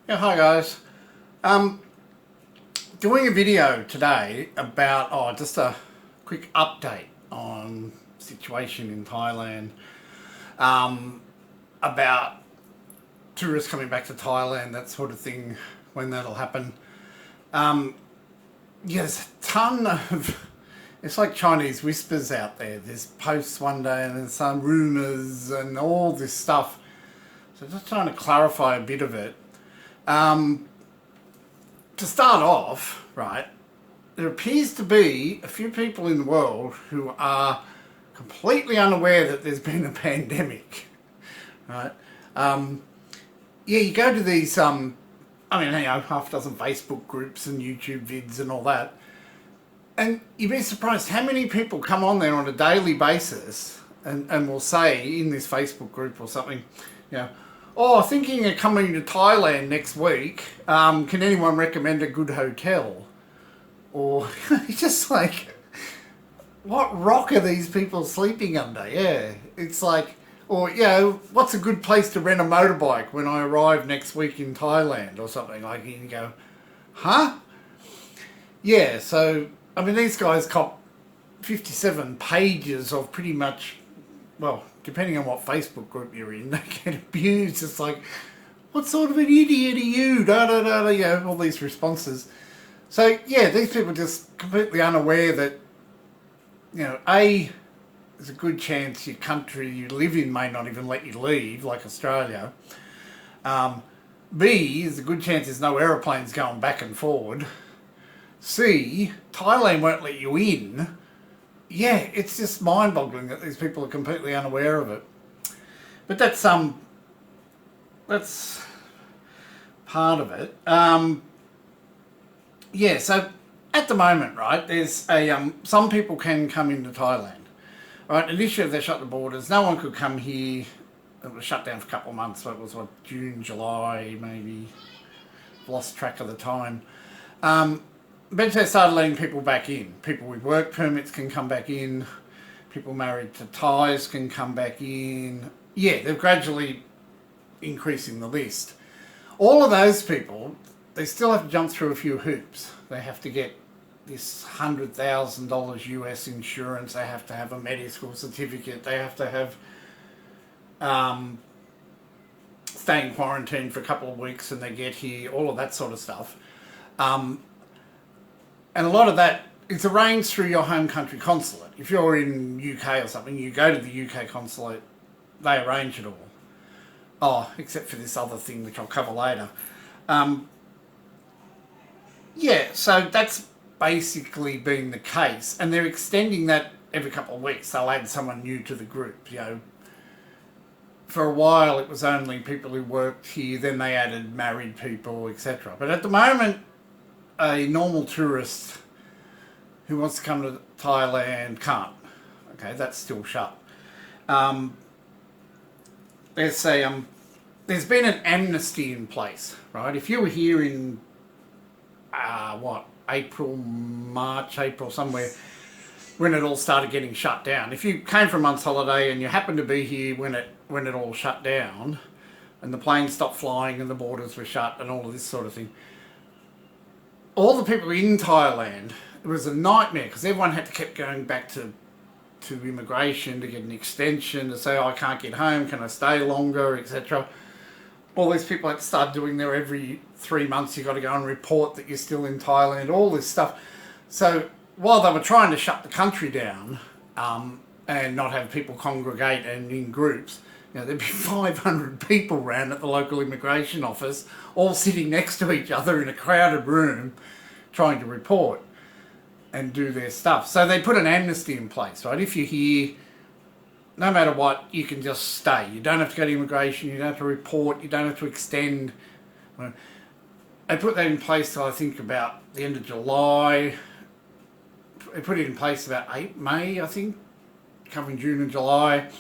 Yeah, hi guys. Um, Doing a video today about just a quick update on situation in Thailand. About tourists coming back to Thailand, that sort of thing, when that'll happen. There's a ton of it's like Chinese whispers out there. There's posts one day and there's some rumours and all this stuff. So just trying to clarify a bit of it. To start off, right, there appears to be a few people in the world who are completely unaware that there's been a pandemic, right? Yeah, you go to these, half a dozen Facebook groups and YouTube vids and all that, and you'd be surprised how many people come on there on a daily basis and will say in this Facebook group or something, you know, oh, thinking of coming to Thailand next week, can anyone recommend a good hotel? Or it's just like, what rock are these people sleeping under? Yeah, it's like, or, what's a good place to rent a motorbike when I arrive next week in Thailand or something? Like, you go, huh? Yeah, so, these guys cop 57 pages of pretty much, well, depending on what Facebook group you're in, they get abused. It's like, what sort of an idiot are you? Da da da da, all these responses. So, yeah, these people are just completely unaware that, A, there's a good chance your country you live in may not even let you leave, like Australia. B, there's a good chance there's no aeroplanes going back and forward. C, Thailand won't let you in. Yeah, it's just mind-boggling that these people are completely unaware of it. But that's part of it. So at the moment, right, there's some people can come into Thailand. Right, initially they shut the borders. No one could come here. It was shut down for a couple of months. So it was June, July, maybe. Lost track of the time. But they started letting people back in. People with work permits can come back in. People married to Thais can come back in. Yeah, they're gradually increasing the list. All of those people, they still have to jump through a few hoops. They have to get this $100,000 US insurance. They have to have a medical certificate. They have to have stay in quarantine for a couple of weeks and they get here. All of that sort of stuff. And a lot of that is arranged through your home country consulate. If you're in UK or something, you go to the UK consulate, they arrange it all. Oh, except for this other thing, which I'll cover later. So that's basically been the case. And they're extending that every couple of weeks. They'll add someone new to the group, For a while, it was only people who worked here, then they added married people, etc. But at the moment, a normal tourist who wants to come to Thailand can't. Okay, that's still shut. There's been an amnesty in place, right? If you were here in April, somewhere when it all started getting shut down. If you came for a month's holiday and you happened to be here when it all shut down, and the planes stopped flying and the borders were shut and all of this sort of thing. All the people in Thailand, it was a nightmare because everyone had to keep going back to immigration to get an extension to say, oh, I can't get home, can I stay longer, etc. All these people had to start doing there every 3 months. You've got to go and report that you're still in Thailand, all this stuff. So while they were trying to shut the country down and not have people congregate and in groups, there'd be 500 people around at the local immigration office, all sitting next to each other in a crowded room, trying to report and do their stuff. So they put an amnesty in place, right? If you're here, no matter what, you can just stay. You don't have to go to immigration, you don't have to report, you don't have to extend. They put that in place till I think about the end of July. They put it in place about May, I think, covering June and July.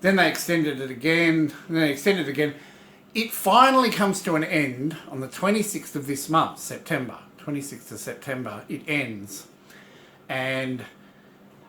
Then they extended it again, and they extended it again. It finally comes to an end on the 26th of this month, September. 26th of September, it ends. And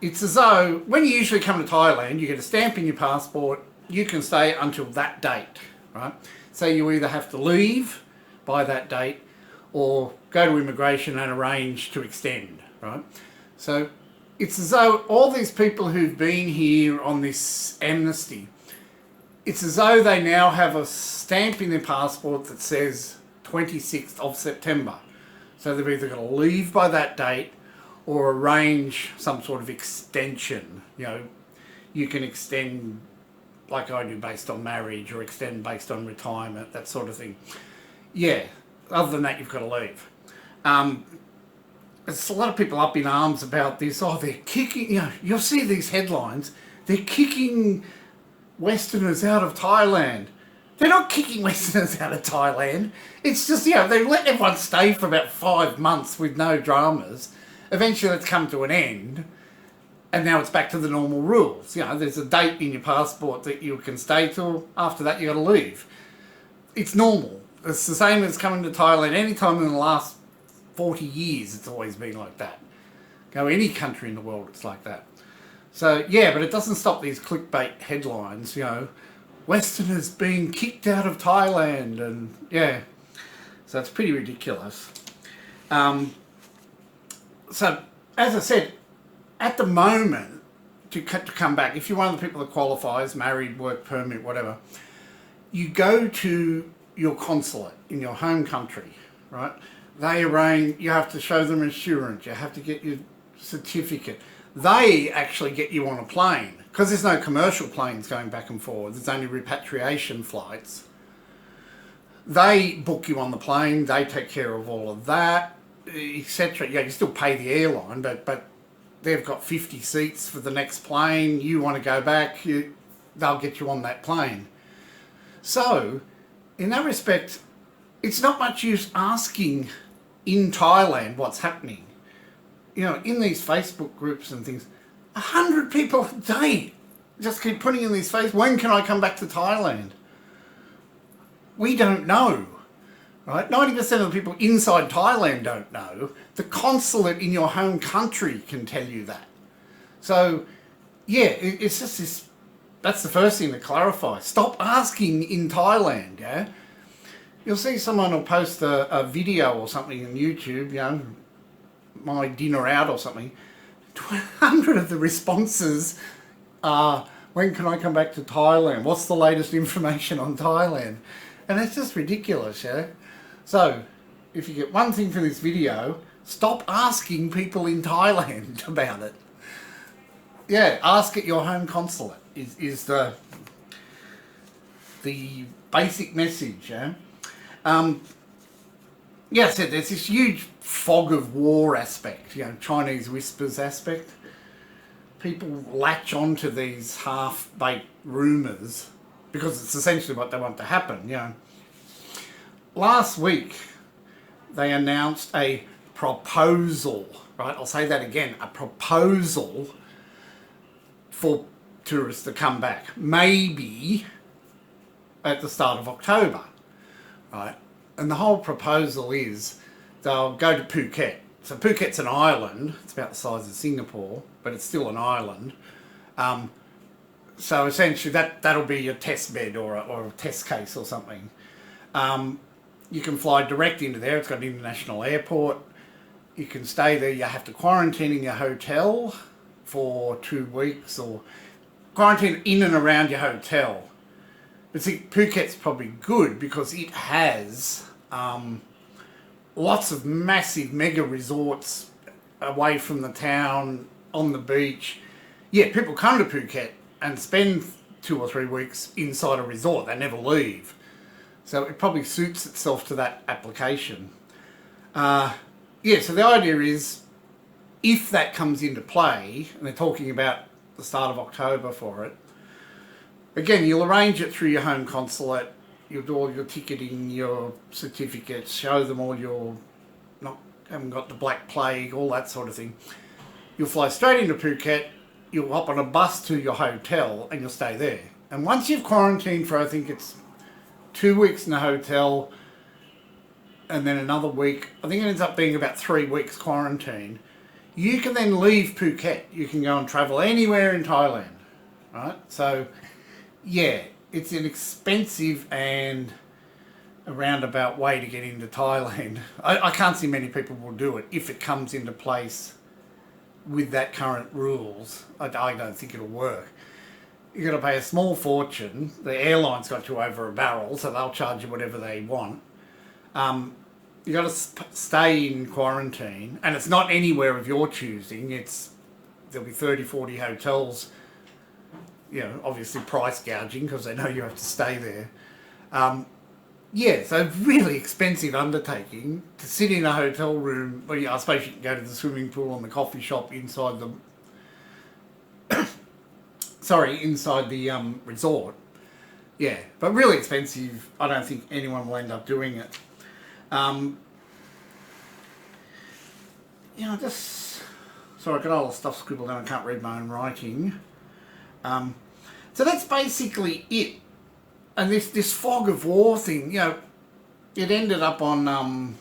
it's as though, when you usually come to Thailand, you get a stamp in your passport, you can stay until that date, right? So you either have to leave by that date, or go to immigration and arrange to extend, right? So it's as though all these people who've been here on this amnesty, it's as though they now have a stamp in their passport that says 26th of September. So they've either got to leave by that date or arrange some sort of extension. You know, you can extend like I do based on marriage, or extend based on retirement, that sort of thing. Yeah, other than that, you've got to leave. There's a lot of people up in arms about this. Oh, they're kicking, you know, you'll see these headlines, they're kicking Westerners out of Thailand. They're not kicking Westerners out of Thailand. It's just, you know, they let everyone stay for about 5 months with no dramas. Eventually it's come to an end, and now it's back to the normal rules. You know, there's a date in your passport that you can stay till. After that, you got to leave. It's normal. It's the same as coming to Thailand. Any time in the last 40 years, it's always been like that. Go any country in the world, it's like that. So, yeah, but it doesn't stop these clickbait headlines, you know, Westerners being kicked out of Thailand, and, yeah. So it's pretty ridiculous. So, as I said, at the moment, to come back, if you're one of the people that qualifies, married, work permit, whatever, you go to your consulate in your home country, right? They arrange, you have to show them insurance, you have to get your certificate. They actually get you on a plane, because there's no commercial planes going back and forward, there's only repatriation flights. They book you on the plane, they take care of all of that, etc. Yeah, you still pay the airline, but they've got 50 seats for the next plane, you want to go back, they'll get you on that plane. So, in that respect, it's not much use asking in Thailand what's happening. You know, in these Facebook groups and things, 100 people a day just keep putting in these Facebook, when can I come back to Thailand? We don't know, right? 90% of the people inside Thailand don't know. The consulate in your home country can tell you that. So, yeah, it's just this, that's the first thing to clarify. Stop asking in Thailand, yeah? You'll see someone will post a video or something on YouTube, you know, my dinner out or something. 100 of the responses are, when can I come back to Thailand? What's the latest information on Thailand? And it's just ridiculous, yeah? So, if you get one thing from this video, stop asking people in Thailand about it. Yeah, ask at your home consulate is the basic message, yeah? Yeah, I said there's this huge fog of war aspect, you know, Chinese whispers aspect. People latch onto these half-baked rumours because it's essentially what they want to happen, you know. Last week, they announced a proposal, right? I'll say that again, a proposal for tourists to come back. Maybe at the start of October, right? And the whole proposal is they'll go to Phuket. So Phuket's an island. It's about the size of Singapore, but it's still an island. So essentially that'll be a test bed or a test case or something. You can fly direct into there. It's got an international airport. You can stay there. You have to quarantine in your hotel for 2 weeks, or quarantine in and around your hotel. But see, Phuket's probably good because it has lots of massive mega resorts away from the town, on the beach. Yeah, people come to Phuket and spend 2 or 3 weeks inside a resort. They never leave. So it probably suits itself to that application. Yeah, so the idea is, if that comes into play, and they're talking about the start of October for it, again, you'll arrange it through your home consulate, you'll do all your ticketing, your certificates, show them all your, haven't got the Black Plague, all that sort of thing. You'll fly straight into Phuket, you'll hop on a bus to your hotel, and you'll stay there. And once you've quarantined for, I think it's 2 weeks in a hotel, and then another week, I think it ends up being about 3 weeks quarantine, you can then leave Phuket. You can go and travel anywhere in Thailand, right? So, yeah, it's inexpensive and a roundabout way to get into Thailand. I can't see many people will do it if it comes into place with that current rules. I don't think it'll work. You've got to pay a small fortune. The airline's got you over a barrel, so they'll charge you whatever they want. You've got to stay in quarantine, and it's not anywhere of your choosing. There'll be 30, 40 hotels, obviously price gouging because they know you have to stay there. So really expensive undertaking to sit in a hotel room. Well, I suppose you can go to the swimming pool and the coffee shop inside the inside the resort. Yeah, but really expensive. I don't think anyone will end up doing it. Sorry, I got all the stuff scribbled down. I can't read my own writing. So that's basically it. And this fog of war thing, it ended up on,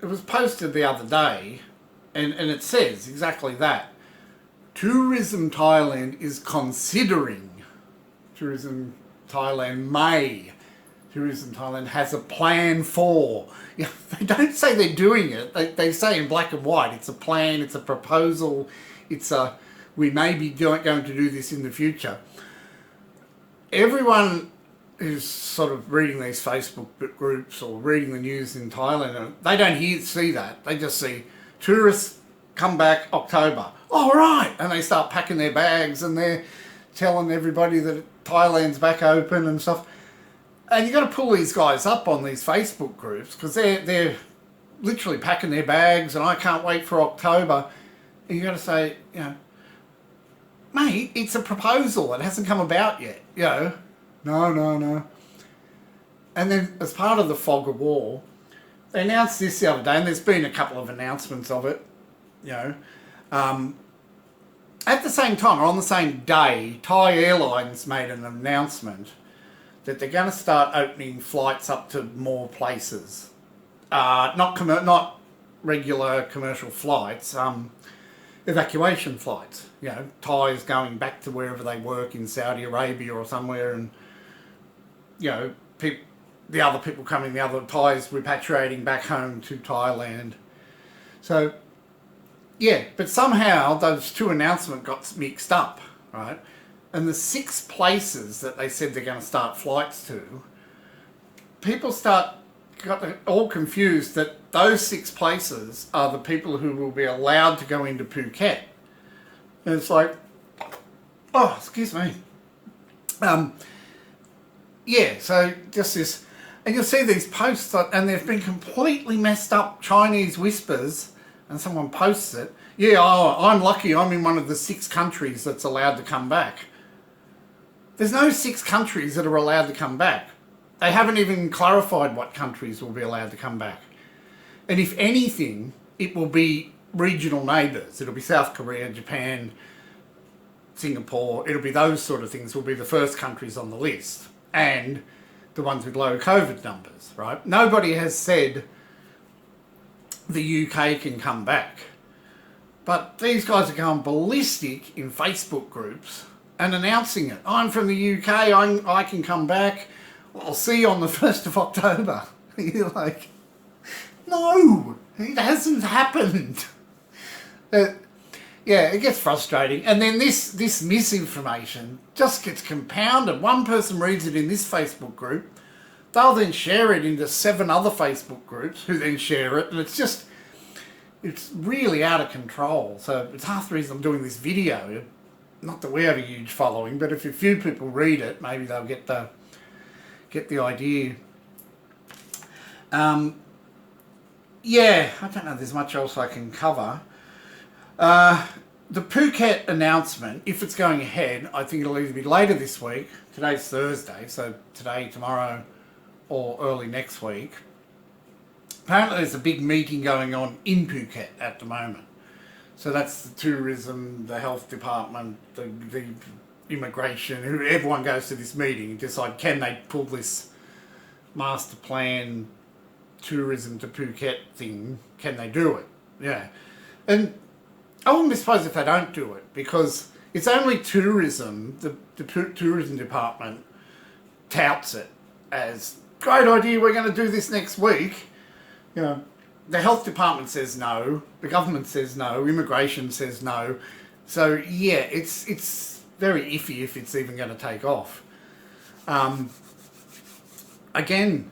it was posted the other day, and it says exactly that. Tourism Thailand is considering, Tourism Thailand may, Tourism Thailand has a plan for. They don't say they're doing it, they say in black and white, it's a plan, it's a proposal, we may be going to do this in the future. Everyone who's sort of reading these Facebook groups or reading the news in Thailand, they don't see that. They just see tourists come back October. All right, and they start packing their bags and they're telling everybody that Thailand's back open and stuff. And you've got to pull these guys up on these Facebook groups because they're literally packing their bags and I can't wait for October. And you've got to say, mate, it's a proposal. It hasn't come about yet. No. And then as part of the fog of war, they announced this the other day, and there's been a couple of announcements of it, At the same time, or on the same day, Thai Airlines made an announcement that they're going to start opening flights up to more places. Not regular commercial flights, evacuation flights. Thais going back to wherever they work in Saudi Arabia or somewhere, and the other people coming, the other Thais repatriating back home to Thailand. So but somehow those two announcements got mixed up, right? And the 6 places that they said they're going to start flights to, people got all confused that those 6 places are the people who will be allowed to go into Phuket. And it's like, oh, excuse me. So just this, and you'll see these posts, and they've been completely messed up Chinese whispers, and someone posts it. I'm lucky I'm in one of the 6 countries that's allowed to come back. There's no 6 countries that are allowed to come back. They haven't even clarified what countries will be allowed to come back. And if anything, it will be regional neighbours. It'll be South Korea, Japan, Singapore. It'll be those sort of things will be the first countries on the list. And the ones with low COVID numbers, right? Nobody has said the UK can come back. But these guys are going ballistic in Facebook groups and announcing it. I'm from the UK, I can come back. I'll see you on the 1st of October. You're like, no, it hasn't happened. It gets frustrating. And then this misinformation just gets compounded. One person reads it in this Facebook group. They'll then share it into 7 other Facebook groups who then share it. And it's really out of control. So it's half the reason I'm doing this video. Not that we have a huge following, but if a few people read it, maybe they'll get the idea. I don't know there's much else I can cover. The Phuket announcement, if it's going ahead, I think it'll either be later this week, today's Thursday, so today, tomorrow, or early next week. Apparently there's a big meeting going on in Phuket at the moment. So that's the tourism, the health department, the immigration, everyone goes to this meeting and decide can they pull this master plan tourism to Phuket thing, can they do it? And I wouldn't be surprised if they don't do it, because it's only tourism, the tourism department touts it as great idea, we're going to do this next week. You know, the health department says no, the government says no, immigration says no. So yeah, it's very iffy if it's even going to take off. Again,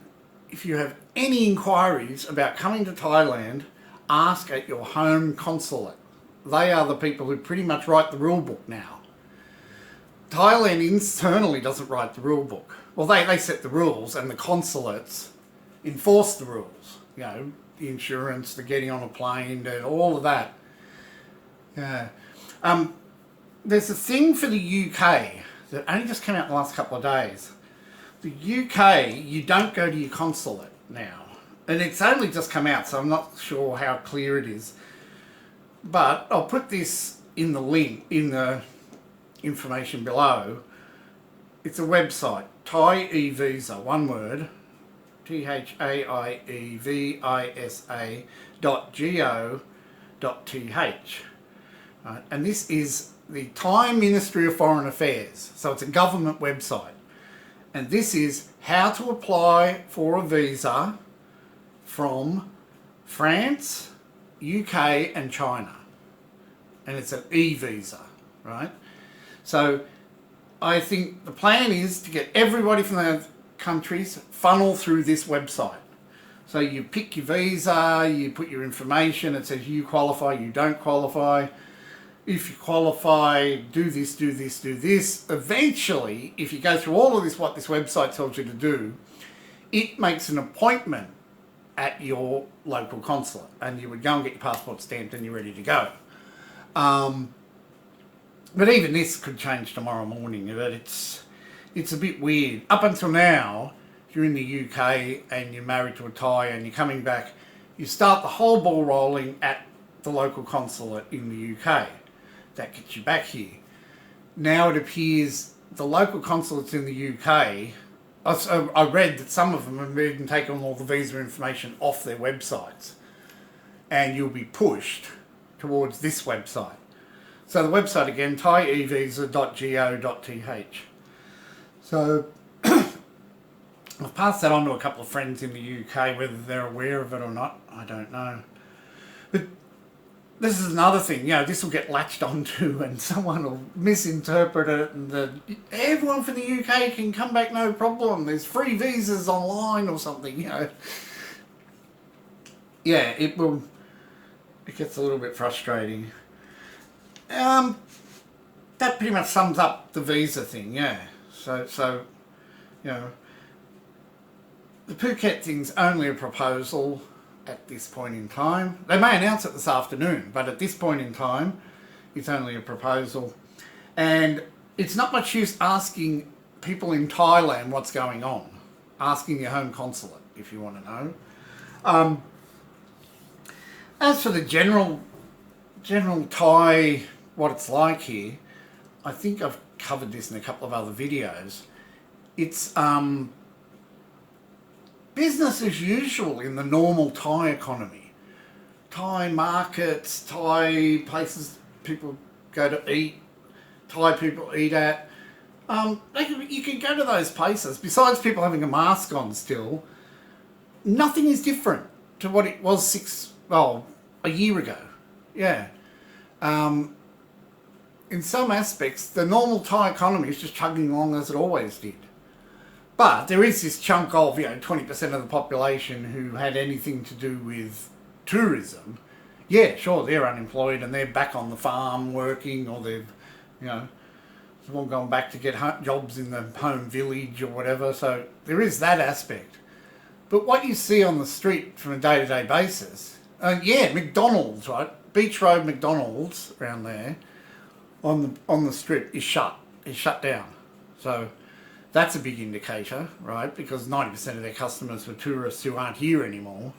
if you have any inquiries about coming to Thailand, ask at your home consulate. They are the people who pretty much write the rule book now. Thailand internally doesn't write the rule book. Well, they set the rules, and the consulates enforce the rules. You know, the insurance, the getting on a plane, and all of that. Yeah. There's a thing for the UK that only just came out in the last couple of days. The UK, you don't go to your consulate now. And it's only just come out, so I'm not sure how clear it is. But I'll put this in the link, in the information below. It's a website, Thai eVisa, one word, THAIEVISA.go.th. Right? And this is the Thai Ministry of Foreign Affairs, so it's a government website. And this is how to apply for a visa from France, UK and China. And it's an e-visa, right? So I think the plan is to get everybody from those countries funnel through this website. So you pick your visa, you put your information, it says you qualify, you don't qualify. If you qualify, do this, do this, do this. Eventually, if you go through all of this, what this website tells you to do, it makes an appointment at your local consulate, and you would go and get your passport stamped and you're ready to go. But even this could change tomorrow morning. But it's a bit weird. Up until now, if you're in the UK and you're married to a Thai and you're coming back, you start the whole ball rolling at the local consulate in the UK. That gets you back here. Now it appears the local consulates in the UK, I read that some of them have even taken all the visa information off their websites, and you'll be pushed towards this website. So the website again, thaieVisa.go.th. So I've passed that on to a couple of friends in the UK, whether they're aware of it or not, I don't know. But this is another thing, you know, this will get latched onto and someone will misinterpret it, and everyone from the UK can come back no problem. There's free visas online or something, you know. Yeah, it gets a little bit frustrating. That pretty much sums up the visa thing, yeah. So you know, the Phuket thing's only a proposal at this point in time. They may announce it this afternoon, but at this point in time, it's only a proposal. And it's not much use asking people in Thailand what's going on. Asking your home consulate, if you want to know. As for the general Thai, what it's like here, I think I've covered this in a couple of other videos. It's business as usual in the normal Thai economy. Thai markets, Thai places people go to eat, Thai people eat at. You can go to those places. Besides people having a mask on still, nothing is different to what it was a year ago. Yeah. In some aspects, the normal Thai economy is just chugging along as it always did. But there is this chunk of, 20% of the population who had anything to do with tourism. Yeah, sure, they're unemployed and they're back on the farm working, or they've, all gone back to get jobs in the home village or whatever. So there is that aspect. But what you see on the street from a day-to-day basis, McDonald's, right? Beach Road McDonald's around there on the strip is shut down. So that's a big indicator, right? Because 90% of their customers were tourists who aren't here anymore.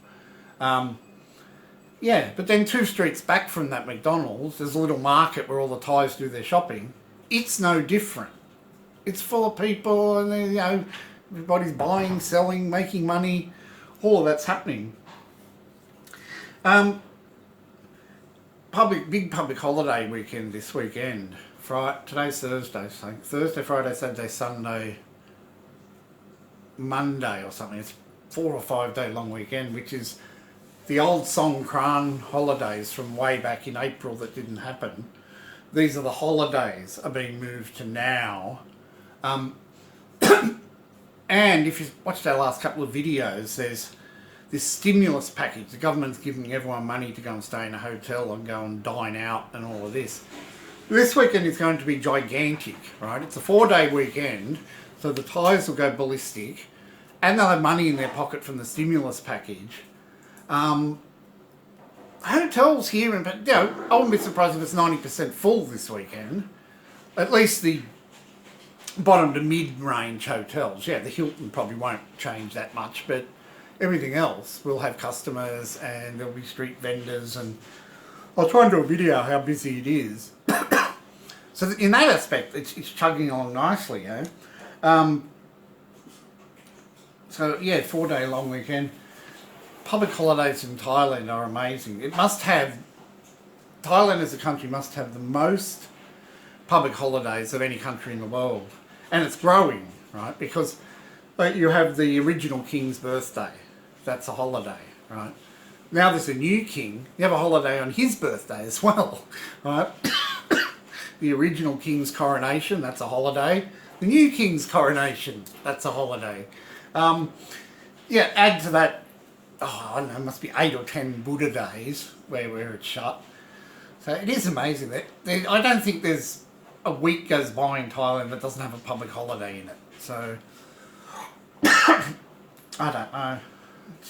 But then 2 streets back from that McDonald's, there's a little market where all the Thais do their shopping. It's no different. It's full of people, and everybody's buying, selling, making money. All of that's happening. Big public holiday weekend this weekend. Today's Thursday, so Thursday, Friday, Saturday, Sunday. Monday or something. It's 4 or 5 day long weekend, which is the old Songkran holidays from way back in April that didn't happen. These are the holidays are being moved to now. And if you watched our last couple of videos, there's this stimulus package. The government's giving everyone money to go and stay in a hotel and go and dine out and all of this. This weekend is going to be gigantic, right? It's a 4-day weekend, so the Thais will go ballistic, and they'll have money in their pocket from the stimulus package. Hotels here, I wouldn't be surprised if it's 90% full this weekend. At least the bottom to mid-range hotels. Yeah, the Hilton probably won't change that much, but everything else will have customers and there'll be street vendors, and I'll try and do a video how busy it is. So in that aspect, it's chugging along nicely, eh? So yeah, 4-day long weekend. Public holidays in Thailand are amazing. Thailand as a country must have the most public holidays of any country in the world. And it's growing, right? Because you have the original king's birthday. That's a holiday, right? Now there's a new king. You have a holiday on his birthday as well, right? The original king's coronation, that's a holiday. The new king's coronation, that's a holiday. Yeah, add to that, I don't know, it must be 8 or 10 Buddha days where it's shut. So it is amazing. I don't think there's a week goes by in Thailand that doesn't have a public holiday in it. So, I don't know.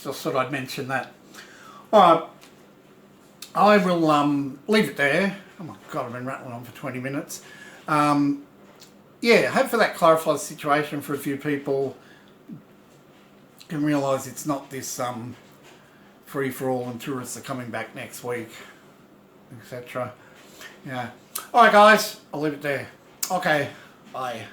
Just thought I'd mention that. Alright, I will leave it there. Oh my God, I've been rattling on for 20 minutes. Yeah, hopefully that clarifies the situation for a few people. Can realise it's not this free-for-all and tourists are coming back next week, etc. Yeah. Alright guys, I'll leave it there. Okay, bye.